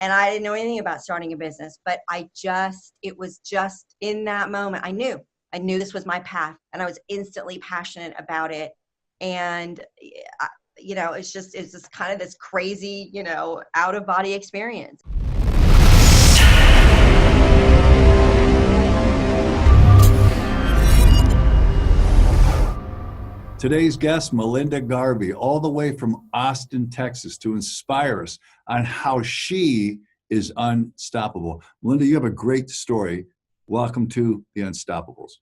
And I didn't know anything about starting a business, but it was just in that moment, I knew this was my path, and I was instantly passionate about it. And, it's just kind of this crazy, out of body experience. Today's guest, Melinda Garvey, all the way from Austin, Texas, to inspire us on how she is unstoppable. Melinda, you have a great story. Welcome to The Unstoppables.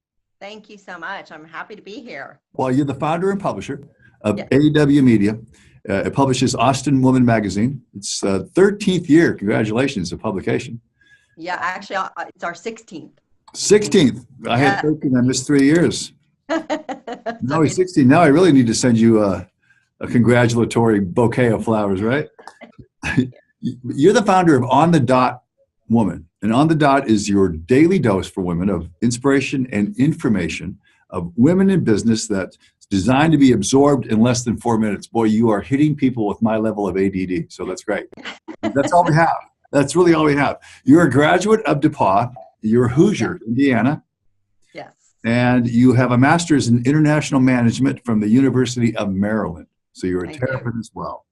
Thank you so much. I'm happy to be here. Well, you're the founder and publisher of Yes. AW Media. It publishes Austin Woman Magazine. It's 13th year. Congratulations, of publication. Yeah, actually, it's our 16th. 16th. I had 13. I missed 3 years. Now he's 16. Now I really need to send you a congratulatory bouquet of flowers, right? You're the founder of OnTheDot Woman. And OnTheDot is your daily dose for women of inspiration and information of women in business that's designed to be absorbed in less than 4 minutes. Boy, you are hitting people with my level of ADD. So that's great. That's all we have. That's really all we have. You're a graduate of DePauw. You're Hoosier, Indiana. Yes. And you have a master's in international management from the University of Maryland. So you're a terrapin as well.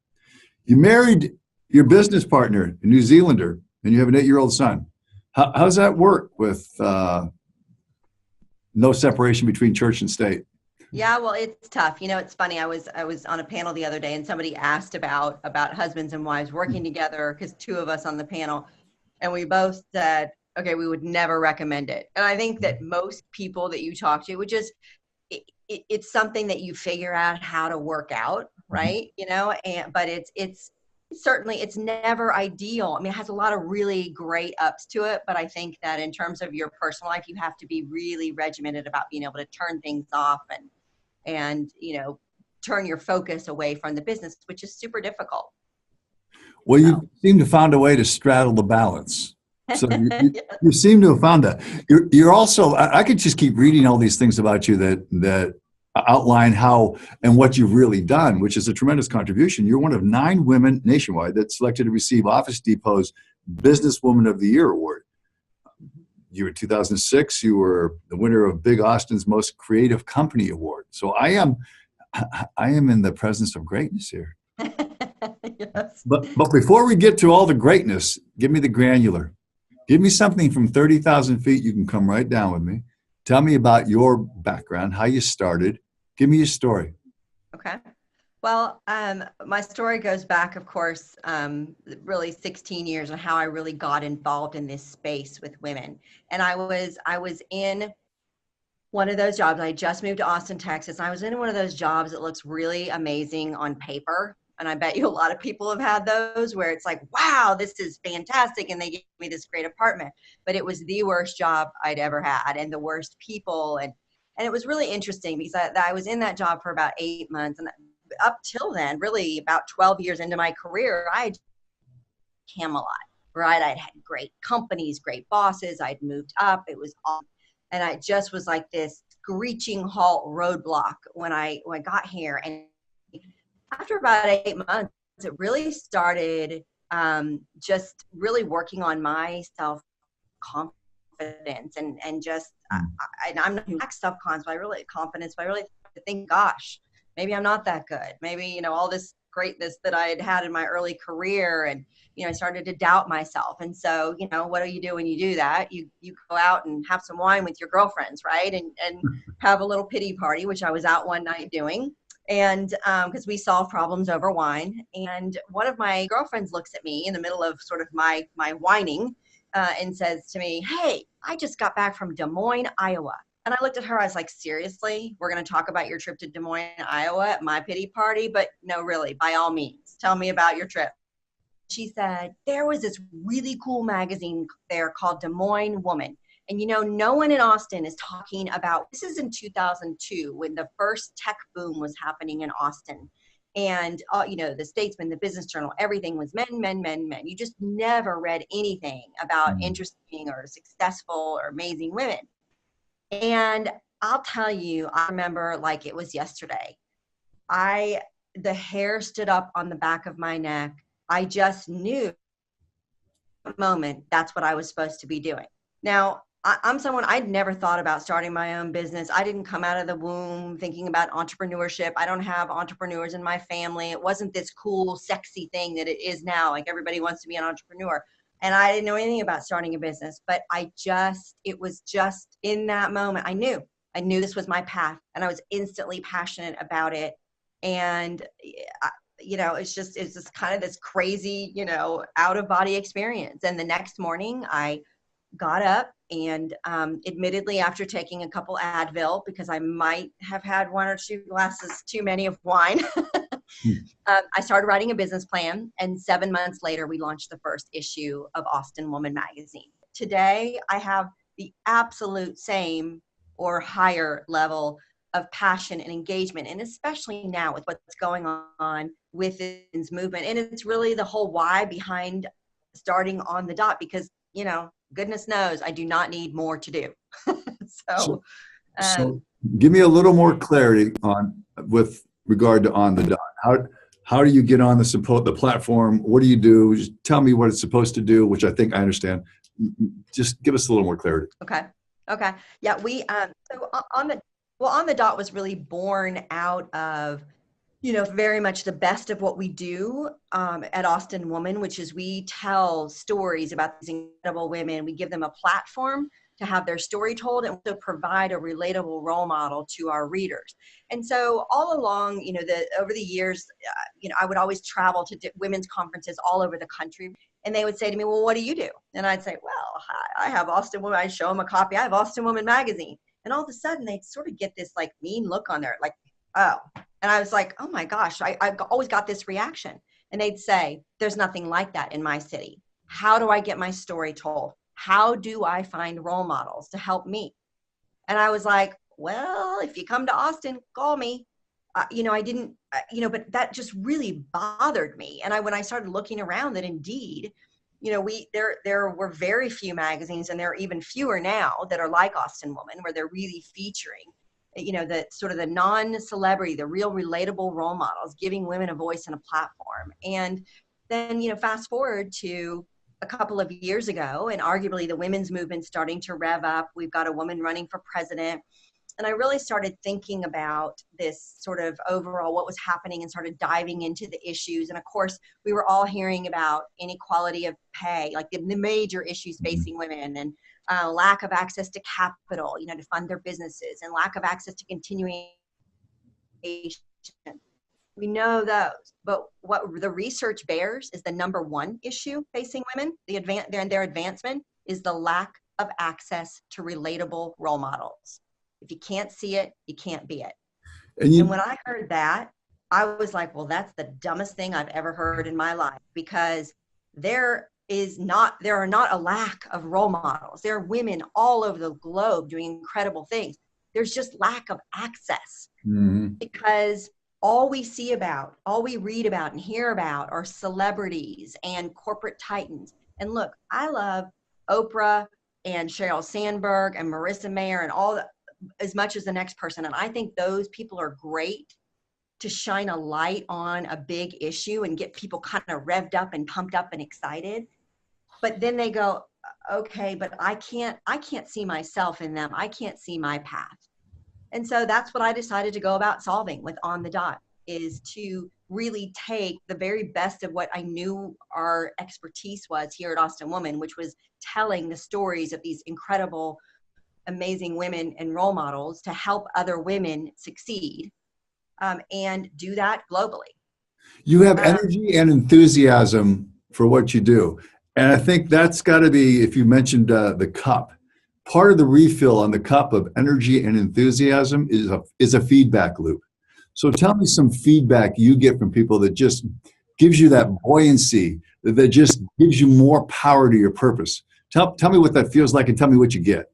You married your business partner, a New Zealander, and you have an 8-year-old son. How does that work with no separation between church and state? Yeah, well, it's tough. It's funny. I was on a panel the other day, and somebody asked about husbands and wives working together, because 2 of us on the panel, and we both said, okay, we would never recommend it. And I think that most people that you talk to would just, it's something that you figure out how to work out, right? But it's certainly, it's never ideal. I mean, it has a lot of really great ups to it, but I think that in terms of your personal life, you have to be really regimented about being able to turn things off and turn your focus away from the business, which is super difficult. Well, you seem to have found a way to straddle the balance. So you seem to have found that. You're also, I could just keep reading all these things about you that outline how and what you've really done, which is a tremendous contribution. You're one of 9 women nationwide that's selected to receive Office Depot's Businesswoman of the Year award. In 2006, you were the winner of Big Austin's Most Creative Company Award. So I am in the presence of greatness here. Yes. But before we get to all the greatness, give me the granular. Give me something from 30,000 feet. You can come right down with me. Tell me about your background, how you started. Give me your story. Okay. Well, my story goes back, of course, really 16 years on how I really got involved in this space with women. And I was in one of those jobs. I just moved to Austin, Texas. I was in one of those jobs that looks really amazing on paper. And I bet you a lot of people have had those where it's like, wow, this is fantastic. And they gave me this great apartment, but it was the worst job I'd ever had and the worst people. And it was really interesting because I was in that job for about 8 months. And up till then, really about 12 years into my career, I Camelot, right? I'd had great companies, great bosses. I'd moved up. It was awesome. And I just was like this screeching halt roadblock when I got here. And after about 8 months, it really started just really working on my self-confidence and just, I'm not self-confidence, but I really think, gosh, maybe I'm not that good. Maybe, all this greatness that I had in my early career, and, I started to doubt myself. And so, what do you do when you do that? You go out and have some wine with your girlfriends, right? And have a little pity party, which I was out one night doing. And because we solve problems over wine. And one of my girlfriends looks at me in the middle of sort of my whining and says to me, hey, I just got back from Des Moines, Iowa. And I looked at her, I was like, seriously, we're going to talk about your trip to Des Moines, Iowa at my pity party? But no, really, by all means, tell me about your trip. She said, there was this really cool magazine there called Des Moines Woman. And, no one in Austin is talking about, this is in 2002 when the first tech boom was happening in Austin. And, the Statesman, the Business Journal, everything was men, men, men, men. You just never read anything about interesting or successful or amazing women. And I'll tell you, I remember like it was yesterday. The hair stood up on the back of my neck. I just knew moment, that's what I was supposed to be doing. Now, I'm someone, I'd never thought about starting my own business. I didn't come out of the womb thinking about entrepreneurship. I don't have entrepreneurs in my family. It wasn't this cool, sexy thing that it is now. Like everybody wants to be an entrepreneur. And I didn't know anything about starting a business, but it was just in that moment, I knew this was my path, and I was instantly passionate about it. And, it's just kind of this crazy, out of body experience. And the next morning I got up and, admittedly, after taking a couple Advil, because I might have had one or two glasses too many of wine, I started writing a business plan, and 7 months later, we launched the first issue of Austin Woman magazine. Today, I have the absolute same or higher level of passion and engagement, and especially now with what's going on with this movement. And it's really the whole why behind starting OnTheDot, because, goodness knows, I do not need more to do. So give me a little more clarity with regard to OnTheDot. How do you get on the platform? What do you do? Just tell me what it's supposed to do, which I think I understand. Just give us a little more clarity. Okay. Yeah, we so OnTheDot was really born out of, very much the best of what we do at Austin Woman, which is we tell stories about these incredible women. We give them a platform to have their story told, and to provide a relatable role model to our readers. And so all along, over the years, I would always travel to women's conferences all over the country, and they would say to me, well, what do you do? And I'd say, well, I have Austin Woman. I'd show them a copy. I have Austin Woman magazine. And all of a sudden they'd sort of get this like mean look on there, like, oh. And I was like, oh my gosh, I've always got this reaction. And they'd say, there's nothing like that in my city. How do I get my story told? How do I find role models to help me? And I was like, well, if you come to Austin, call me. I didn't, but that just really bothered me. And when I started looking around, that indeed, there were very few magazines, and there are even fewer now that are like Austin Woman, where they're really featuring, the sort of the non-celebrity, the real relatable role models, giving women a voice and a platform. And then, fast forward to a couple of years ago, and arguably the women's movement starting to rev up. We've got a woman running for president. And I really started thinking about this sort of overall what was happening, and started diving into the issues. And of course, we were all hearing about inequality of pay, like the major issues facing women, and lack of access to capital, to fund their businesses, and lack of access to continuing education. We know those, but what the research bears is the number one issue facing women, their advancement, is the lack of access to relatable role models. If you can't see it, you can't be it. And when I heard that, I was like, well, that's the dumbest thing I've ever heard in my life, because there are not a lack of role models. There are women all over the globe doing incredible things. There's just lack of access, because all we read about and hear about are celebrities and corporate titans. And look, I love Oprah and Sheryl Sandberg and Marissa Mayer and as much as the next person. And I think those people are great to shine a light on a big issue and get people kind of revved up and pumped up and excited. But then they go, okay, but I can't see myself in them. I can't see my path. And so that's what I decided to go about solving with OnTheDot, is to really take the very best of what I knew our expertise was here at Austin Woman, which was telling the stories of these incredible, amazing women and role models to help other women succeed, and do that globally. You have energy and enthusiasm for what you do. And I think that's got to be, if you mentioned the cup, part of the refill on the cup of energy and enthusiasm is a feedback loop. So tell me some feedback you get from people that just gives you that buoyancy, that just gives you more power to your purpose. Tell me what that feels like, and tell me what you get.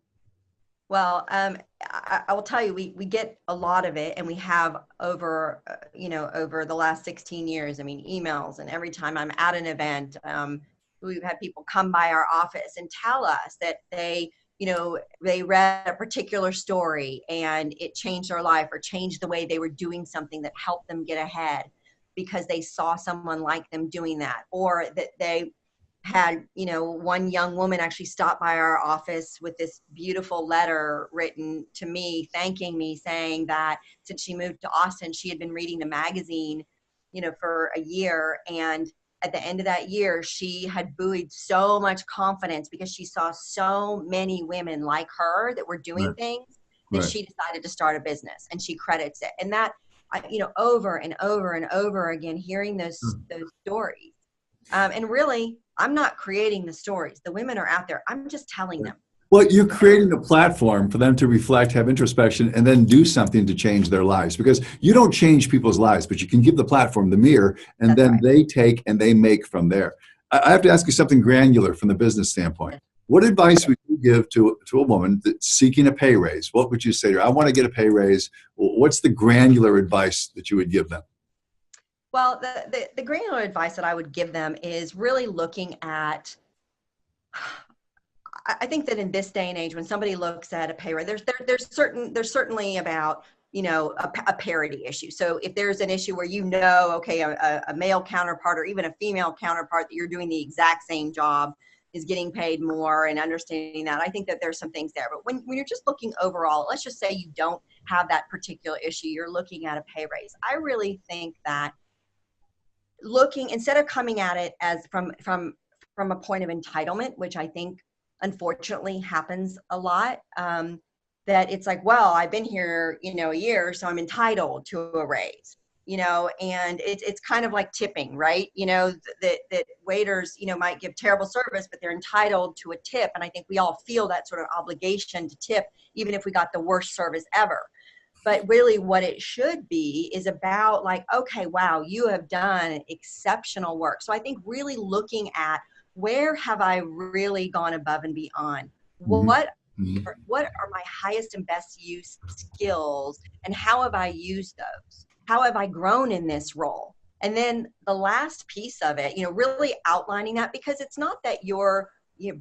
Well, I will tell you, we get a lot of it, and we have over the last 16 years, emails, and every time I'm at an event, we've had people come by our office and tell us that they read a particular story and it changed their life, or changed the way they were doing something that helped them get ahead because they saw someone like them doing that, or that they had, one young woman actually stop by our office with this beautiful letter written to me, thanking me, saying that since she moved to Austin, she had been reading the magazine, for a year. And at the end of that year, she had buoyed so much confidence because she saw so many women like her that were doing things that she decided to start a business, and she credits it. And that, over and over and over again, hearing those stories. And really, I'm not creating the stories. The women are out there. I'm just telling them. Well, you're creating a platform for them to reflect, have introspection, and then do something to change their lives. Because you don't change people's lives, but you can give the platform, the mirror, and then they take and they make from there. I have to ask you something granular from the business standpoint. What advice would you give to a woman that's seeking a pay raise? What would you say to her? I want to get a pay raise. What's the granular advice that you would give them? Well, the granular advice that I would give them is really looking at, I think that in this day and age, when somebody looks at a pay rate, there's certainly about, a parity issue. So if there's an issue where, okay, a male counterpart or even a female counterpart that you're doing the exact same job is getting paid more, and understanding that, I think that there's some things there. But when you're just looking overall, let's just say you don't have that particular issue, you're looking at a pay raise. I really think that instead of coming at it as from a point of entitlement, which I think unfortunately happens a lot, that it's like, well, I've been here, a year, so I'm entitled to a raise, and it's kind of like tipping, right? That waiters, might give terrible service, but they're entitled to a tip. And I think we all feel that sort of obligation to tip, even if we got the worst service ever. But really what it should be is about like, okay, wow, you have done exceptional work. So I think really looking at, where have I really gone above and beyond? What are my highest and best use skills, and how have I used those? How have I grown in this role? And then the last piece of it, really outlining that, because it's not that your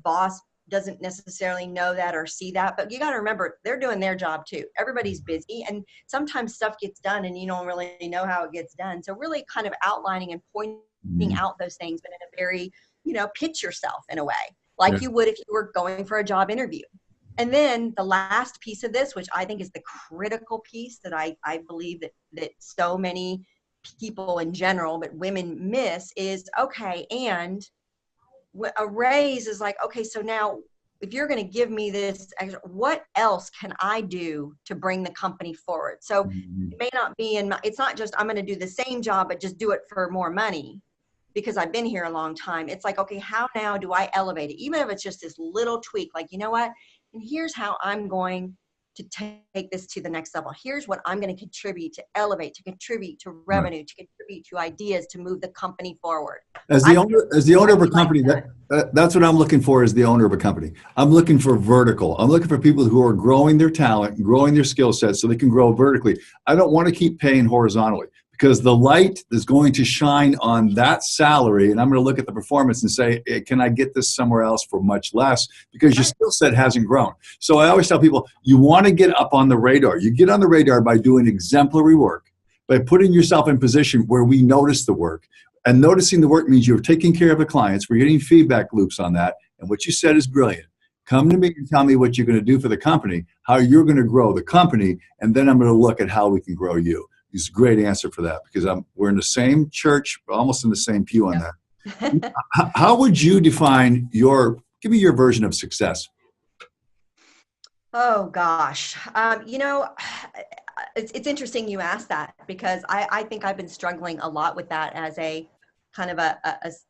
boss doesn't necessarily know that or see that, but you got to remember, they're doing their job too. Everybody's busy, and sometimes stuff gets done and you don't really know how it gets done. So really kind of outlining and pointing out those things, but in a very, pitch yourself in a way, like you would if you were going for a job interview. And then the last piece of this, which I think is the critical piece that I believe that so many people in general, but women miss, is, okay, and a raise is like, okay, so now if you're going to give me this, what else can I do to bring the company forward? So it may not be it's not just, I'm going to do the same job, but just do it for more money because I've been here a long time. It's like, okay, how now do I elevate it? Even if it's just this little tweak, like, you know what? And here's how I'm going to take this to the next level. Here's what I'm going to contribute to elevate, to contribute to revenue, to contribute to ideas, to move the company forward. As the owner of a company, that's what I'm looking for as the owner of a company. I'm looking for vertical. I'm looking for people who are growing their talent, growing their skill sets so they can grow vertically. I don't want to keep paying horizontally, because the light is going to shine on that salary, and I'm going to look at the performance and say, hey, can I get this somewhere else for much less? Because your skill set hasn't grown. So I always tell people, you want to get up on the radar. You get on the radar by doing exemplary work, by putting yourself in position where we notice the work. And noticing the work means you're taking care of the clients. We're getting feedback loops on that. And what you said is brilliant. Come to me and tell me what you're going to do for the company, how you're going to grow the company, and then I'm going to look at how we can grow you. It's a great answer for that, because we're in the same church, almost in the same pew on that. How would you define give me your version of success? Oh, gosh. It's interesting you asked that, because I think I've been struggling a lot with that as a kind of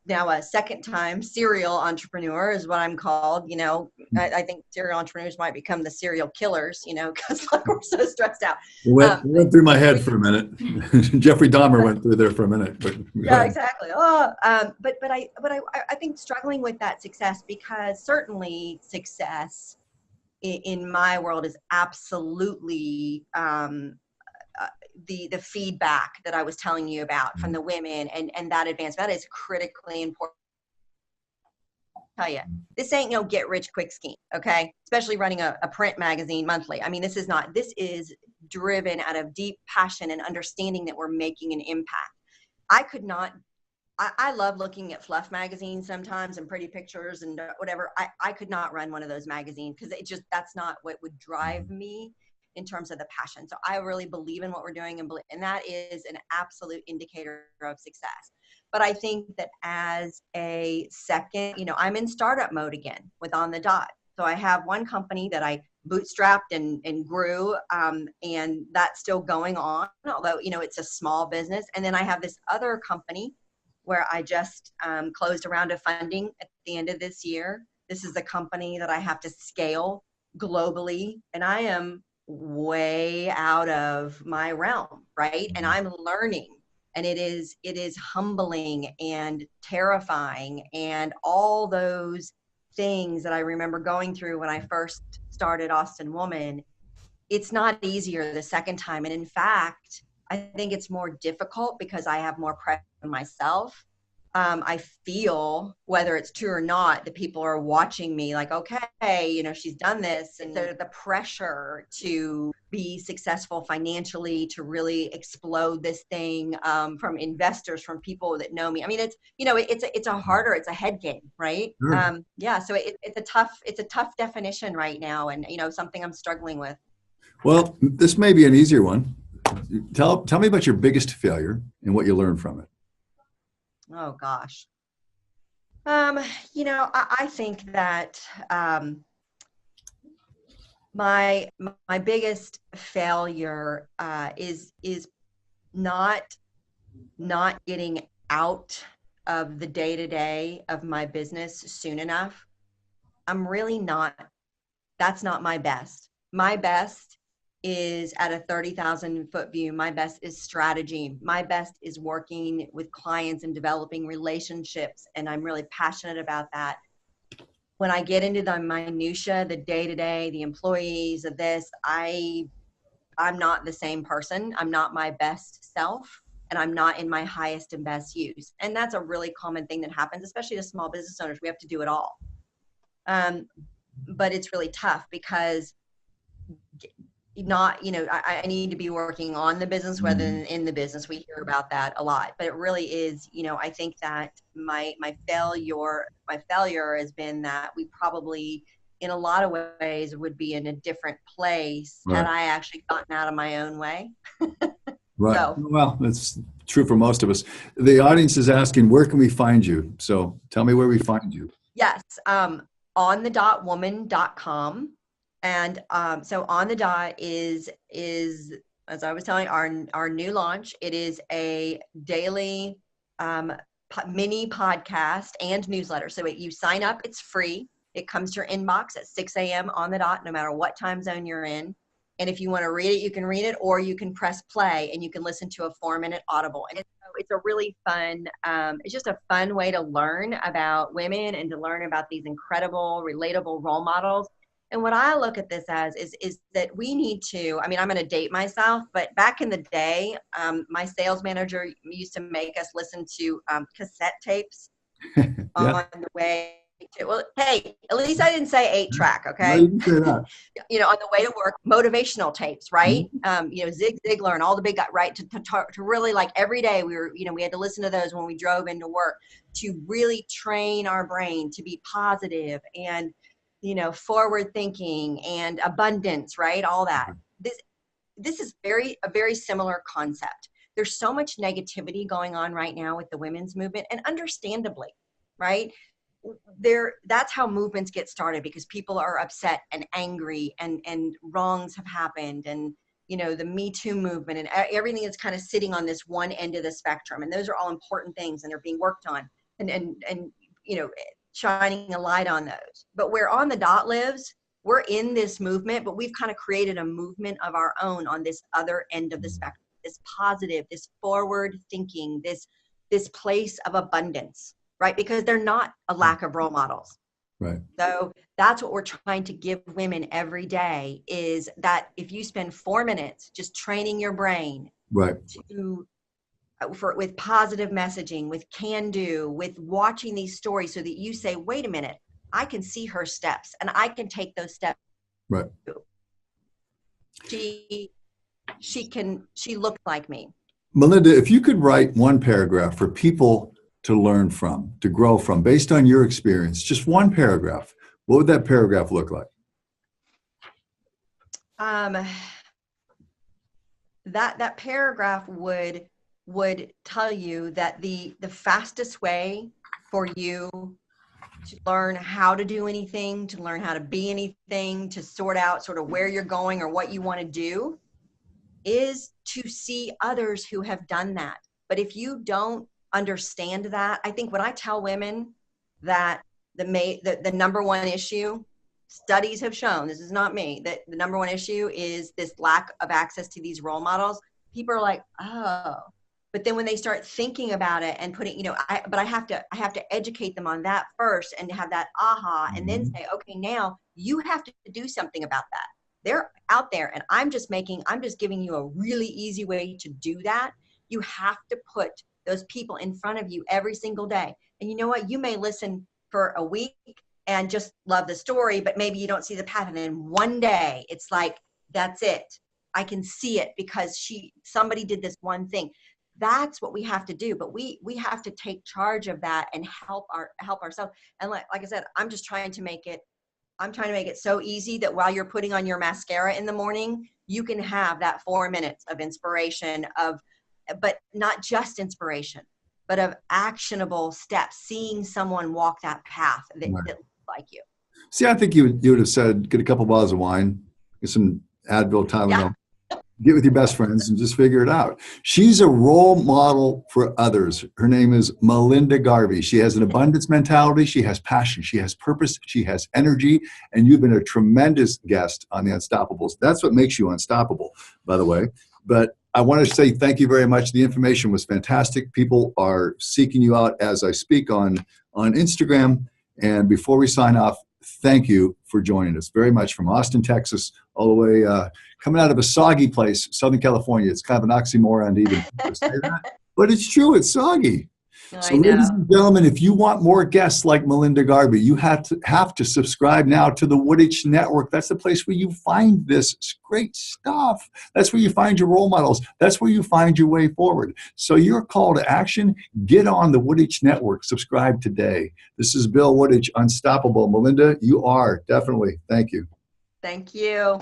now a second time serial entrepreneur is what I'm called. I think serial entrepreneurs might become the serial killers, because like we're so stressed out. It went through my head for a minute. Jeffrey Dahmer went through there for a minute. But yeah, exactly. But I think struggling with that success, because certainly success in my world is absolutely the feedback that I was telling you about from the women, and that advancement, that is critically important. I'll tell you, this ain't no get rich quick scheme, okay? Especially running a print magazine monthly. I mean, this is driven out of deep passion and understanding that we're making an impact. I I love looking at fluff magazines sometimes and pretty pictures and whatever. I could not run one of those magazines because that's not what would drive me in terms of the passion. So I really believe in what we're doing, and that is an absolute indicator of success. But I think that as a second, I'm in startup mode again with OnTheDot. So I have one company that I bootstrapped and grew, and that's still going on, although, it's a small business. And then I have this other company where I just closed a round of funding at the end of this year. This is a company that I have to scale globally, and I am way out of my realm, right? And I'm learning, and it is humbling and terrifying, and all those things that I remember going through when I first started Austin Woman. It's not easier the second time. And in fact, I think it's more difficult because I have more pressure on myself. I feel, whether it's true or not, that people are watching me like, okay, she's done this. And the pressure to be successful financially, to really explode this thing, from investors, from people that know me. I mean, it's a head game, right? Sure. Yeah. So it's a tough definition right now. And, something I'm struggling with. Well, this may be an easier one. Tell me about your biggest failure and what you learned from it. Oh gosh. I think that my biggest failure is not getting out of the day-to-day of my business soon enough. I'm really not. That's not my best. My best is at a 30,000 foot view. My best is strategy. My best is working with clients and developing relationships. And I'm really passionate about that. When I get into the minutia, the day-to-day, the employees of this, I'm not the same person. I'm not my best self, and I'm not in my highest and best use. And that's a really common thing that happens, especially to small business owners. We have to do it all. But it's really tough because I need to be working on the business rather than in the business. We hear about that a lot, but it really is, I think that my failure has been that we probably, in a lot of ways, would be in a different place had I actually gotten out of my own way. Right. So, well, that's true for most of us. The audience is asking, where can we find you? So tell me where we find you. yes. OnTheDotWoman.com. And so OnTheDot is, as I was telling, our new launch. It is a daily mini podcast and newsletter. So you sign up, it's free. It comes to your inbox at 6 a.m. on the dot, no matter what time zone you're in. And if you want to read it, you can read it, or you can press play and you can listen to a 4-minute audible. And it's a really fun, it's just a fun way to learn about women and to learn about these incredible, relatable role models. And what I look at this as is that we need to, I'm going to date myself, but back in the day, my sales manager used to make us listen to cassette tapes on the way to, well, hey, at least I didn't say 8-track, okay? No, you didn't say that. On the way to work, motivational tapes, right? Zig Ziglar and all the big guys, right? To really, like, every day we had to listen to those when we drove into work to really train our brain to be positive and, forward thinking and abundance, right? All that. This is a very similar concept. There's so much negativity going on right now with the women's movement, and understandably, right? That's how movements get started, because people are upset and angry and wrongs have happened, and the Me Too movement and everything is kind of sitting on this one end of the spectrum, and those are all important things and they're being worked on and shining a light on those. But where OnTheDot lives, we're in this movement, but we've kind of created a movement of our own on this other end of the spectrum, this positive, this forward thinking, this place of abundance, right? Because they're not a lack of role models. Right. So that's what we're trying to give women every day, is that if you spend 4 minutes just training your brain with positive messaging, with can do, with watching these stories, so that you say, wait a minute, I can see her steps and I can take those steps. Right. She looked like me. Melinda, if you could write one paragraph for people to learn from, to grow from, based on your experience? Just one paragraph. What would that paragraph look like? That paragraph would tell you that the fastest way for you to learn how to do anything, to learn how to be anything, to sort out sort of where you're going or what you want to do, is to see others who have done that. But if you don't understand that, I think when I tell women that the number one issue, studies have shown, this is not me, that the number one issue is this lack of access to these role models, people are like, oh. But then when they start thinking about it and putting, I have to educate them on that first and have that aha, and then say, okay, now you have to do something about that. They're out there, and I'm just giving you a really easy way to do that. You have to put those people in front of you every single day. And you know what? You may listen for a week and just love the story, but maybe you don't see the pattern. And one day it's like, that's it. I can see it because somebody did this one thing. That's what we have to do. But we have to take charge of that and help ourselves. And like I said, I'm trying to make it so easy that while you're putting on your mascara in the morning, you can have that 4 minutes of inspiration, but not just inspiration, but of actionable steps, seeing someone walk that path that looks like you. See, I think you would have said, get a couple bottles of wine, get some Advil, Tylenol, get with your best friends and just figure it out. She's a role model for others. Her name is Melinda Garvey. She has an abundance mentality. She has passion. She has purpose. She has energy. And you've been a tremendous guest on the Unstoppables. That's what makes you unstoppable, by the way. But I want to say thank you very much. The information was fantastic. People are seeking you out as I speak on Instagram. And before we sign off, thank you for joining us very much from Austin, Texas, all the way coming out of a soggy place, Southern California. It's kind of an oxymoron to even say that, but it's true. It's soggy. So, ladies and gentlemen, if you want more guests like Melinda Garvey, you have to subscribe now to the Wooditch Network. That's the place where you find this great stuff. That's where you find your role models. That's where you find your way forward. So your call to action, get on the Wooditch Network. Subscribe today. This is Bill Wooditch, Unstoppable. Melinda, you are definitely. Thank you. Thank you.